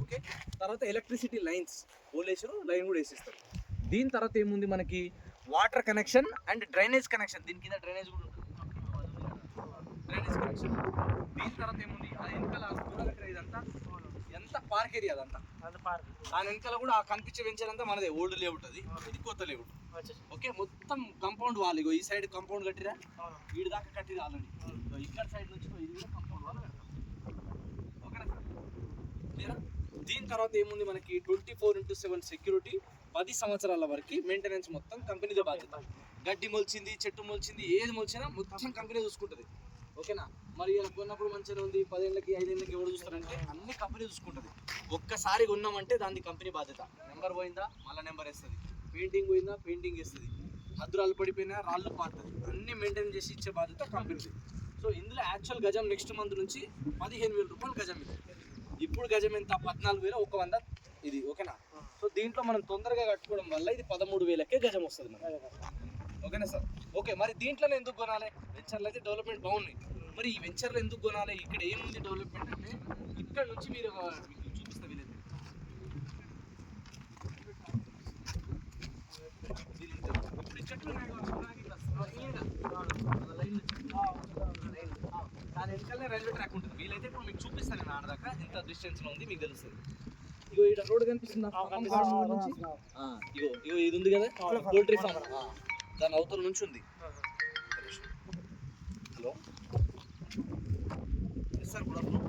Okay. తర్వాత electricity lines ఓలేసారు, line కూడా వేసిస్తారు. దీని తర్వాత ఏముంది మనకి water connection and drainage connection. దీని కింద డ్రైనేజ్ కూడా ఉంటుంది, డ్రైనేజ్ కనెక్షన్. దీని తర్వాత ఏముంది ఆ వెనకాల ఇదంతా ఎంత పార్క్ ఏరియా అదంతా, ఆ వెనకాల కూడా ఆ కనిపించే వెంచర్ అంతా మనదే, ఓల్డ్ లేఅవుట్ అది, ఇది కొత్త లేఅవుట్. ఓకే, మొత్తం కాంపౌండ్ వాల్. ఇగో ఈ సైడ్ కాంపౌండ్ కట్టిరా, వీడి దాకా కట్టిరా ఆల్రెడీ. ఇక్కడ సైడ్ నుంచి ఇది కూడా కాంపౌండ్ వాల్ కడతాం. ఓకేనా సార్? దీని తర్వాత ఏముంది మనకి 24/7 సెక్యూరిటీ, 10 సంవత్సరాల వరకు మెయింటెనెన్స్ మొత్తం కంపెనీదే బాధ్యత. గడ్డి మొలిచింది, చెట్టు మొలిచింది, ఏది మొలిచినా మొత్తం కంపెనీ చూసుకుంటుంది. ఓకేనా? మరి ఇలా కొన్నప్పుడు మంచిగా ఉంది, 10 ఏళ్ళకి 5 ఏళ్ళకి ఎవరు చూస్తారంటే అన్ని కంపెనీ చూసుకుంటుంది. ఒక్కసారి కొన్నామంటే దాని కంపెనీ బాధ్యత. నెంబర్ పోయిందా మళ్ళీ నెంబర్ వేస్తుంది, పెయింటింగ్ పోయిందా పెయింటింగ్ వేస్తుంది, హద్దురాలు పడిపోయినా రాళ్ళు పారుతుంది, అన్ని మెయింటైన్ చేసి ఇచ్చే బాధ్యత కంపెనీది. సో ఇందులో యాక్చువల్ గజం నెక్స్ట్ మంత్ నుంచి 15,000 రూపాయలు గజం ఇది. ఇప్పుడు గజం ఎంత? 14,100 ఇది. ఓకేనా? సో దీంట్లో మనం తొందరగా కట్టుకోవడం వల్ల ఇది 13,000కే గజం వస్తుంది మనకి. ఓకేనా సార్? ఓకే, మరి దీంట్లోనే ఎందుకు కొనాలి? వెంచర్లు అయితే డెవలప్మెంట్ బాగున్నాయి, మరి ఈ వెంచర్లు ఎందుకు కొనాలి? ఇక్కడ ఏముంది డెవలప్మెంట్ అంటే, ఇక్కడ నుంచి మీరు చూపిస్తా వీలైతే చెట్లు దాని వెనకాలనే రైల్వే ట్రాక్ ఉంటుంది. వీలైతే ఇప్పుడు మీకు చూపిస్తాను నేను ఆడదాకా ఎంత డిస్టెన్స్లో ఉంది మీకు తెలుస్తుంది. ఇగో ఇక్కడ రోడ్ కనిపిస్తుంది, ఇగో ఇగో ఇది ఉంది కదా పోల్ట్రీ ఫార్మ్, దాని అవతల నుంచి ఉంది. Hello sir, good afternoon.